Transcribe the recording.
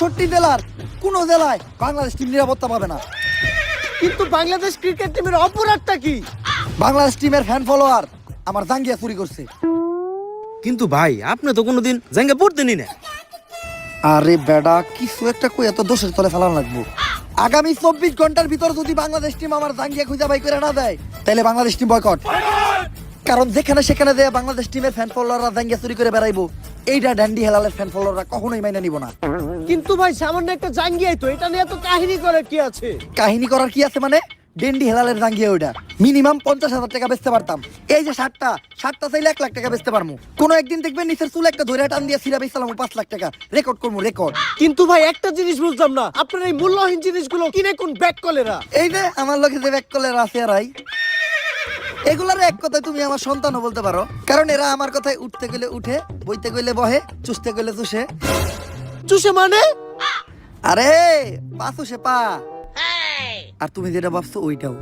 ৬ জেলার কোন জেলায় বাংলাদেশ টিম নিরাপত্তা পাবে না। কিন্তু বাংলাদেশ ক্রিকেট টিমের অপরাধটা কি? বাংলাদেশ টিমের ফ্যান ফলোয়ার আমার জাঙ্গিয়া চুরি করছে। কিন্তু ভাই আপনি তো কোনোদিন জাঙ্গা পড়তেনি না। আরে বেডা কিছু একটা কই এত দোষের তলে ফেলানো লাগবো। আগামী ২৪ ঘন্টার ভিতর যদি বাংলাদেশ টিম আমার জাঙ্গিয়া খুঁজা বাই করে না দেয় তাহলে বাংলাদেশ টিম বয়কট। কারণ যেখানে সেখানে দেয় বাংলাদেশ টিমের ফ্যান ফলোয়াররা জাঙ্গিয়া চুরি করে বেড়াইবো, এইটা ড্যান্ডি হেলালের ফ্যান ফলোয়াররা কখনোই মাইনা নিব না। কিন্তু ভাই সামান্য একটা জাঙ্গিয়াই তো, এটা নিয়ে এত কাহিনী করে কি আছে? কাহিনী করার কি আছে মানে? ডেন্ডি হেলালের জাঙ্গিয়া ওইটা মিনিমাম ৫০,০০০ টাকা বেচতে পারতাম। এই যে শার্টটা চাইলে ১ লাখ টাকা বেচতে পারবো। কোনো একদিন দেখবেন নিচের চুল একটা ধরে টান দিয়ে সিরা বেচলাম ৫ লাখ টাকা রেকর্ড করবো রেকর্ড। কিন্তু ভাই একটা জিনিস বুঝলাম না, আপনার এই মূল্যহীন জিনিসগুলো কিনে কোন ব্যাক কলেরা? এই যে আমার লোকে যে ব্যাক কলের আছে আর এগুলার এক কথায় তুমি আমার সন্তানও বলতে পারো, কারণ এরা আমার কথায় উঠতে গেলে উঠে, বইতে গেলে বহে, চুষতে গেলে চুষে। চুষে মানে? আরে পা চুষে পা। আর তুমি যেটা ভাবছো ওইটাও।